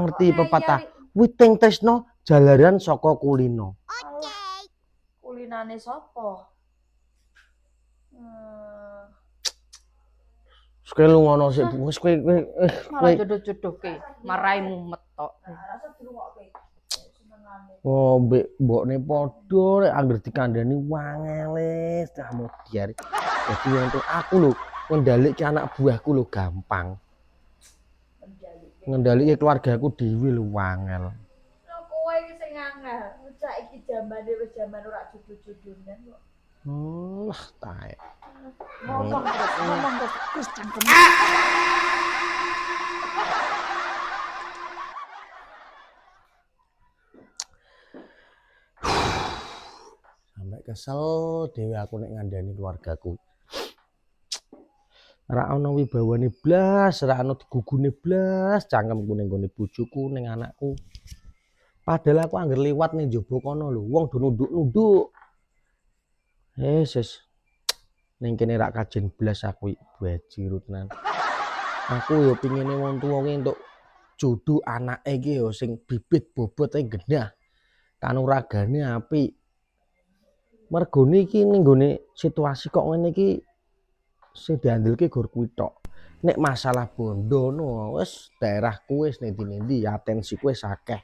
Ngerti pepatah witing tresno jalaran saka kulino. Oke. Kulinane sapa? Kowe lungono sik wis kowe Jodoh-jodohke maraimu metok. Oh, mbokne padha rek anggere dikandani wangele cah modiar. Dadi untuk aku lho ngendhalike anak buahku lho gampang. Ngendhalike keluargaku dhewe lho wangel. Kowe iki sing angel. Saiki jamane wis jaman ora jodoh-jodohan kok. Lah tae. Ngomong terus cangkem. Sampai kesel dhewe aku nek ngandani keluargaku. Ora ana wibawane blas, ora ana digugune blas, cangkemku ning gone bojoku ning anakku. Padahal aku anggar liwat ning njaba kono lho, wong do nunduk-nunduk. Wis ning kene rak kajen blas aku bajir tenan. Aku yo pingine wong tuwa ki entuk jodoh anake iki yo sing bibit bobote genah. Kanuragane apik. Mergone iki ning gone situasi kok ngene iki sing diandelke gur kuwi tok. Nek masalah bondo no wis daerahku wis nendi-nendi atensiku wis akeh.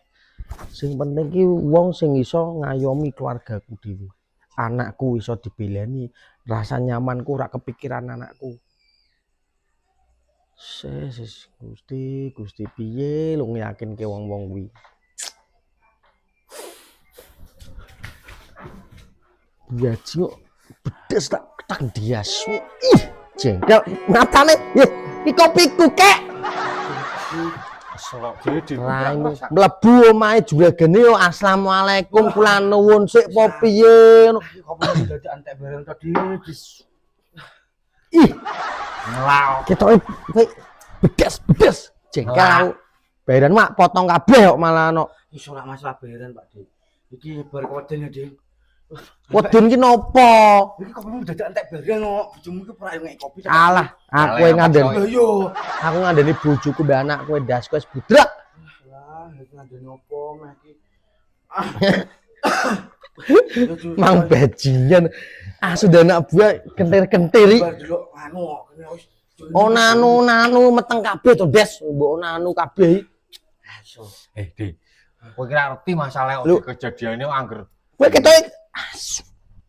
Sing penting ki wong sing iso ngayomi keluargaku dhewe. Anakku iso dibelani, rasa nyamanku ora kepikiran anakku. Ses Gusti piye lu ngeyakinke wong-wong kuwi. Gaji kok bedes tak dias. Ih, jengkel matane. Iki kopiku kek. Selok dhewe Raimu mlebu omahe juragane yo asalamualaikum kula nuwun sik po piye ngono. kopi dadak entek bareng tadi wis. Ih, Ngelao. ketoke kowe bedes jengkel aku. Bayaran mak potong kabeh kok malah ono. Wis ora masalah bayaran Pak Dik. Iki bar keweden ya Dik. Wedun ki nopo? Iki kopimu dadak entek bareng kok. Bojomu iki ora ngek kopi. Alah, aku yang ngandani. Lah yo. Aku ngandani bojoku mbek anakku ndas wis budrak. Lah, iki ngandani opo meh iki. Mang bajingan. Ah sudah anak buah kentir-kentiri. Bar delok anu kok kene wis. Oh nanu meteng kabeh to, Des. Mbok nanu kabeh. Aso. Dik. Kowe kira ngerti masalah Lu- kejadiane angger Kowe ketoke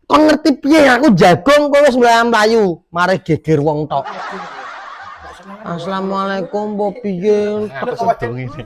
kon ngerti piye aku jagung kowe wis mulai mlayu, mari geger wong tok. Assalamualaikum, mbok piye? apa sedong ini.